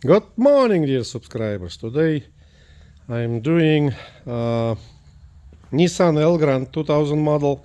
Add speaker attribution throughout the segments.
Speaker 1: Good morning, dear subscribers. Today I'm doing Nissan Elgrand 2000 model.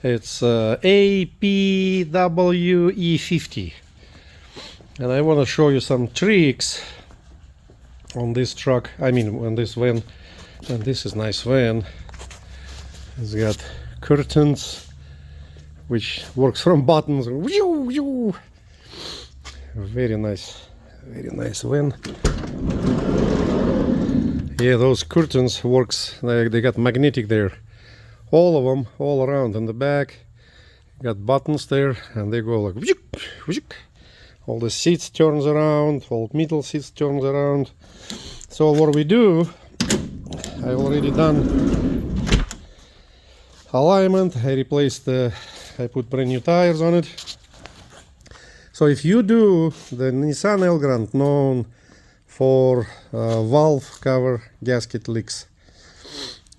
Speaker 1: It's APWE-50, and I want to show you some tricks on this truck. I mean, on this van. And this is nice van. It's got curtains, which works from buttons. Very nice van. Yeah, those curtains works. They got magnetic there, all of them, all around in the back. Got buttons there, and they go like all the seats turns around, all middle seats turns around. So what we do, I already done alignment. I replaced I put brand new tires on it. So if you do the Nissan Elgrand, known for valve cover gasket leaks,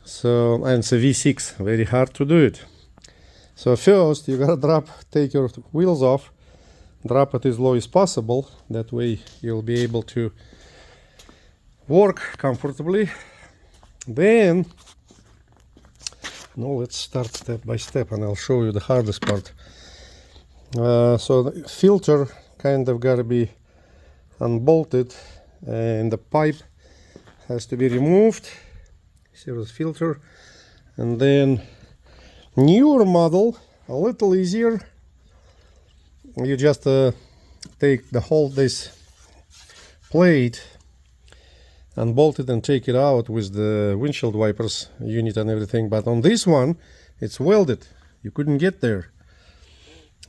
Speaker 1: so, and it's a V6, very hard to do it. So first you gotta take your wheels off, drop it as low as possible. That way you'll be able to work comfortably. Then, let's start step by step, and I'll show you the hardest part. So the filter kind of got to be unbolted, and the pipe has to be removed. See this filter. And then newer model, a little easier. You just take this plate and bolt it and take it out with the windshield wipers unit and everything. But on this one, it's welded. You couldn't get there.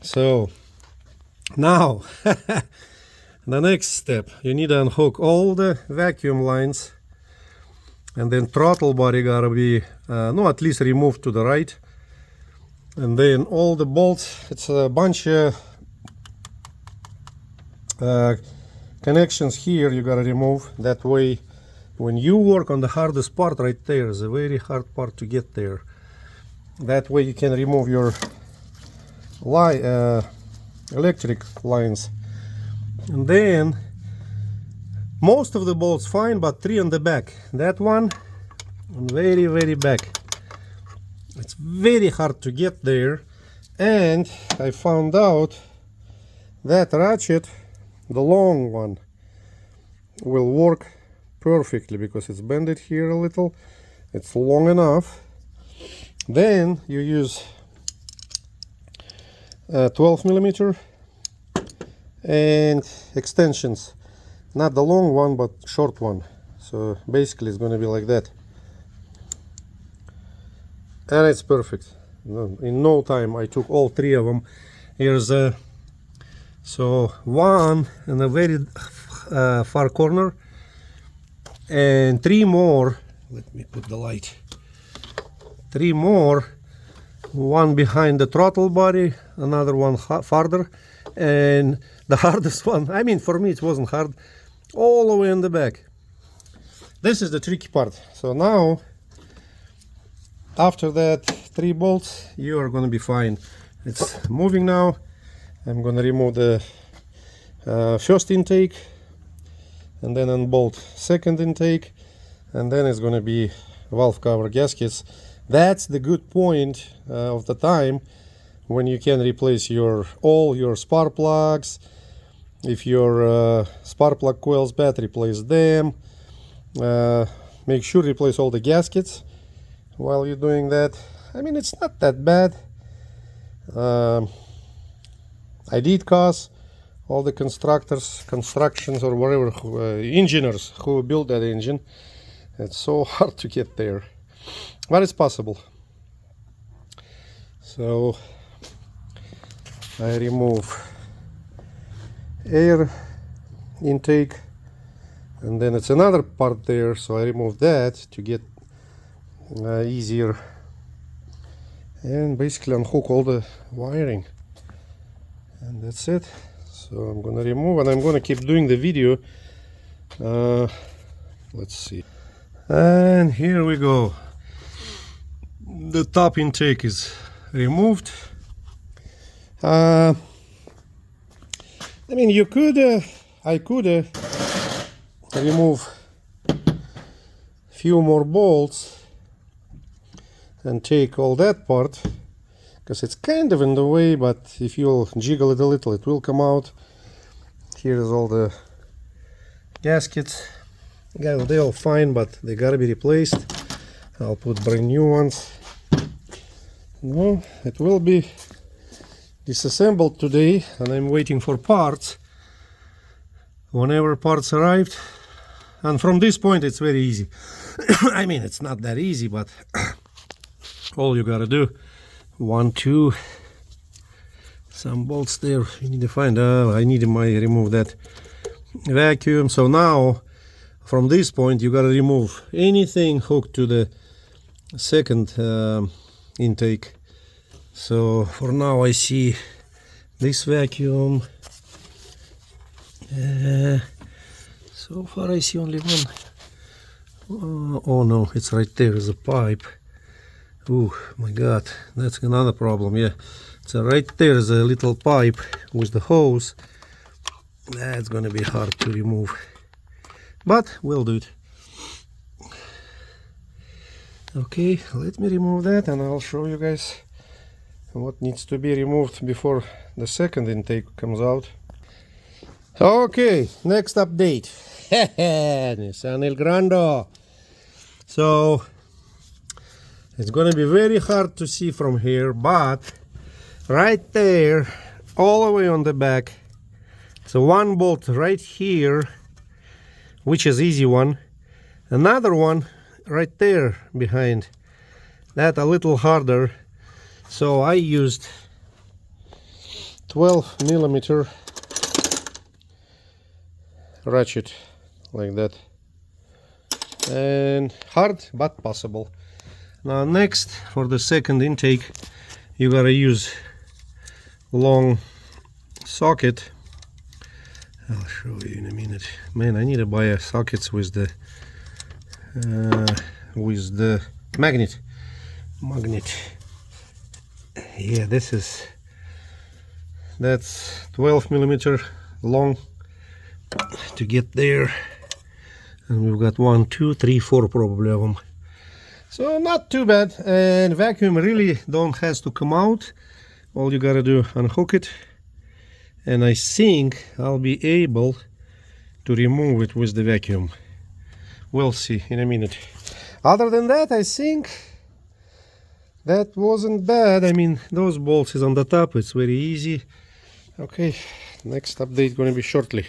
Speaker 1: So now the next step, you need to unhook all the vacuum lines, and then throttle body gotta be at least removed to the right, and then all the bolts. It's a bunch of connections here you gotta remove. That way when you work on the hardest part right there, is a very hard part to get there. That way you can remove your electric lines. And then most of the bolts fine, but 3 on the back. That one on very back, it's very hard to get there. And I found out that ratchet, the long one, will work perfectly because it's bended here a little. It's long enough. Then you use 12mm and extensions, not the long one but short one. So basically it's going to be like that, and it's perfect. In no time I took all 3 of them. Here's so one in a very far corner, and 3 more. Let me put the light. 3 more, one behind the throttle body, another one farther, and the hardest one, I mean for me it wasn't hard, all the way in the back. This is the tricky part. So now after that 3 bolts, you are going to be fine. It's moving now. I'm going to remove the first intake, and then unbolt second intake, and then it's going to be valve cover gaskets. That's the good point of the time when you can replace all your spark plugs. If your spark plug coils bad, replace them. Make sure to replace all the gaskets while you're doing that. I mean, it's not that bad. I did cause all the constructions or whatever, engineers who built that engine. It's so hard to get there, but it's possible. So I remove air intake, and then it's another part there, so I remove that to get easier, and basically unhook all the wiring, and that's it. So I'm gonna remove, and I'm gonna keep doing the video. Let's see, and here we go. The top intake is removed. I mean, you could I could remove few more bolts and take all that part, because it's kind of in the way, but if you'll jiggle it a little, it will come out. Here's all the gaskets. They're all fine, but they gotta be replaced. I'll put brand new ones. No, it will be disassembled today, and I'm waiting for parts. Whenever parts arrived, and from this point it's very easy. I mean, it's not that easy, but all you gotta do, 1, 2, some bolts there. You need to find. I need to remove that vacuum. So now, from this point, you gotta remove anything hooked to the second intake. So for now, I see this vacuum. So far I see only one. Oh no, it's right there, there's a pipe. Oh my god, that's another problem. Yeah, so right there's a little pipe with the hose. That's gonna be hard to remove, but we'll do it. Okay, let me remove that and I'll show you guys what needs to be removed before the second intake comes out. Okay, next update. Nissan Elgrand. So it's gonna be very hard to see from here, but right there, all the way on the back, so one bolt right here, which is easy one, another one right there behind, that a little harder. So I used 12mm ratchet like that, and hard but possible. Now next, for the second intake, you gotta use long socket. I'll show you in a minute. Man, I need to buy a sockets with the magnet. Yeah, that's 12mm long to get there, and we've got 1, 2, 3, 4 probably of them. So not too bad, and vacuum really don't has to come out. All you gotta do, unhook it, and I think I'll be able to remove it with the vacuum. We'll see in a minute. Other than that, I think that wasn't bad. I mean, those bolts is on the top, it's very easy. Okay, next update gonna be shortly.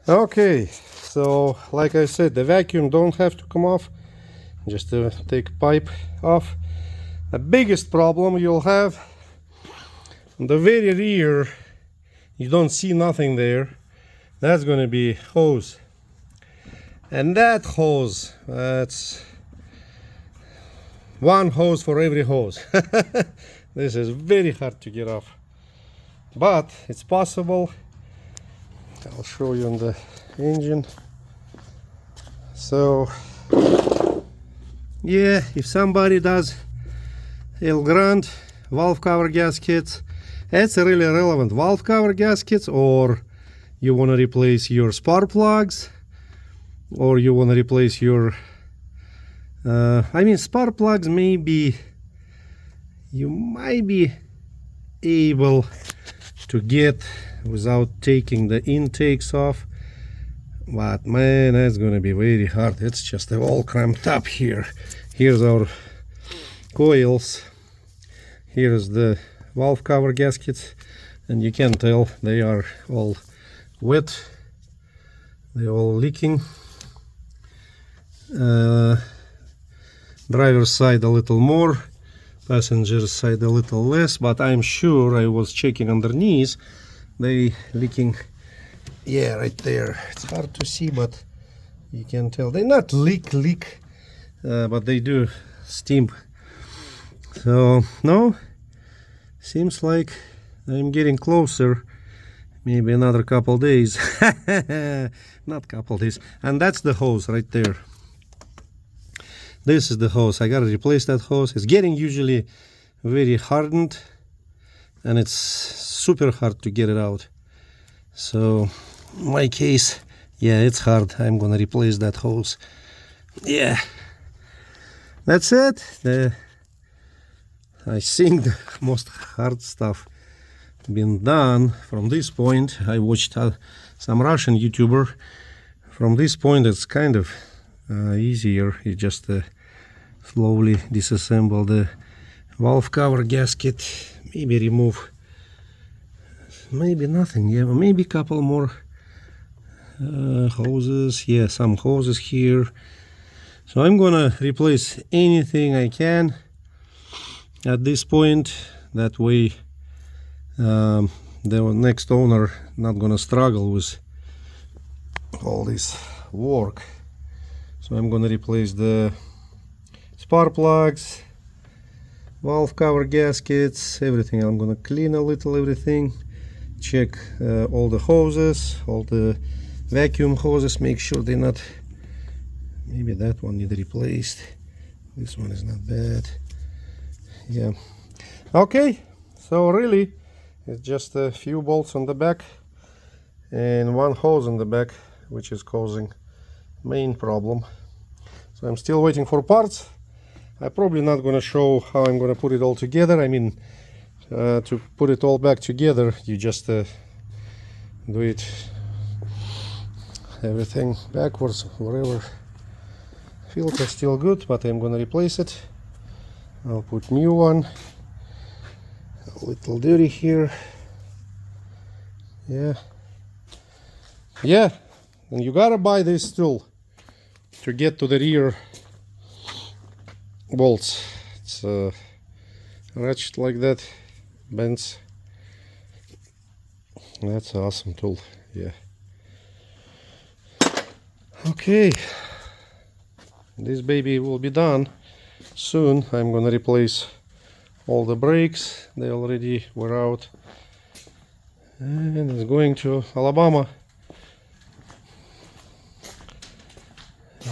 Speaker 1: Okay, so like I said, the vacuum don't have to come off, just to take pipe off. The biggest problem you'll have on the very rear, you don't see nothing there, that's gonna be hose. And that hose, that's one hose for every hose. This is very hard to get off, but it's possible. I'll show you on the engine. So yeah, if somebody does Elgrand valve cover gaskets, it's really relevant. Valve cover gaskets, or you want to replace your spark plugs, or you want to replace your I mean, spark plugs, maybe you might be able to get without taking the intakes off, but man, that's gonna be very hard. It's just all cramped up here. Here's our coils, here's the valve cover gaskets, and you can tell they are all wet, they're all leaking. Driver's side a little more, passenger's side a little less, but I'm sure, I was checking underneath, they leaking. Yeah, right there. It's hard to see, but you can tell they not leak, but they do steam. So no, seems like I'm getting closer. Maybe another couple days. Not couple days. And that's the hose right there. This is the hose. I gotta replace that hose. It's getting usually very hardened, and it's super hard to get it out. So in my case, Yeah, it's hard. I'm gonna replace that hose. Yeah, that's it. I think the most hard stuff been done. From this point, I watched some Russian YouTuber. From this point, it's kind of easier. You just slowly disassemble the valve cover gasket, maybe remove, maybe nothing, yeah, maybe a couple more hoses, yeah, some hoses here. So I'm gonna replace anything I can at this point, that way the next owner not gonna struggle with all this work. So I'm gonna replace the spark plugs, valve cover gaskets, everything. I'm gonna clean a little everything, check all the hoses, all the vacuum hoses, make sure they're not, maybe that one need replaced, this one is not bad. Yeah, okay, so really it's just a few bolts on the back and one hose on the back which is causing main problem. So I'm still waiting for parts. I'm probably not going to show how I'm going to put it all together. I mean, to put it all back together, you just do it everything backwards, whatever. Filter still good, but I'm going to replace it. I'll put new one. A little dirty here. Yeah. Yeah, and you gotta buy this tool to get to the rear bolts. It's ratchet like that, bends. That's an awesome tool, yeah. Okay, this baby will be done soon. I'm gonna replace all the brakes, they already were out, and it's going to Alabama.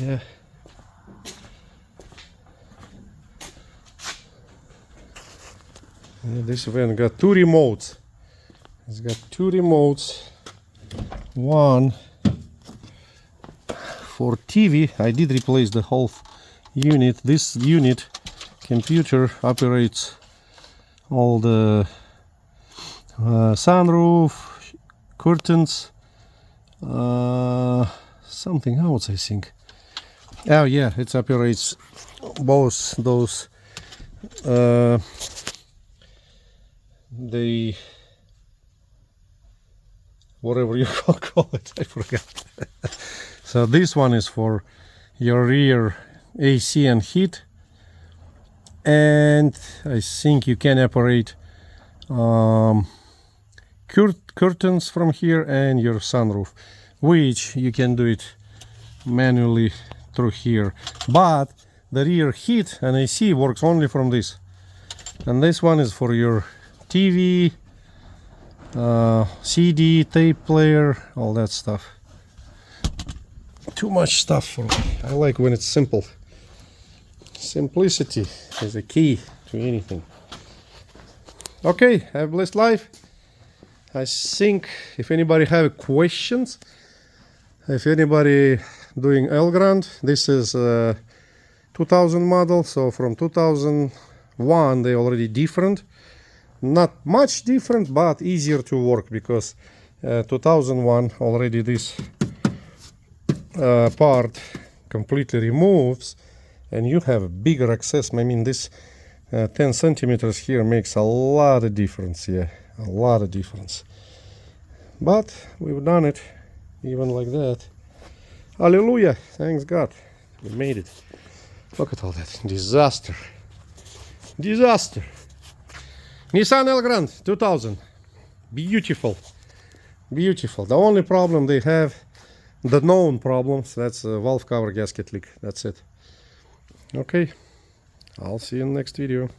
Speaker 1: Yeah. This van got two remotes. It's got two remotes. One for TV. I did replace the whole unit. This unit computer operates all the sunroof, curtains, something else I think. Oh yeah, it operates both those the whatever you call it, I forgot. So this one is for your rear AC and heat, and I think you can operate curtains from here and your sunroof, which you can do it manually through here, but the rear heat and AC works only from this, and this one is for your TV, CD, tape player, all that stuff. Too much stuff for me. I like when it's simple. Simplicity is the key to anything. Okay, have a blessed life. I think if anybody have questions, if anybody doing Elgrand, this is 2000 model, so from 2001 they already different. Not much different, but easier to work, because 2001 already this part completely removes and you have bigger access. I mean, this 10 centimeters here makes a lot of difference. Yeah, a lot of difference, but we've done it even like that. Hallelujah, thanks God, we made it. Look at all that disaster. Nissan Elgrand 2000, beautiful. The only problem they have, the known problems, that's a valve cover gasket leak. That's it. Okay, I'll see you in the next video.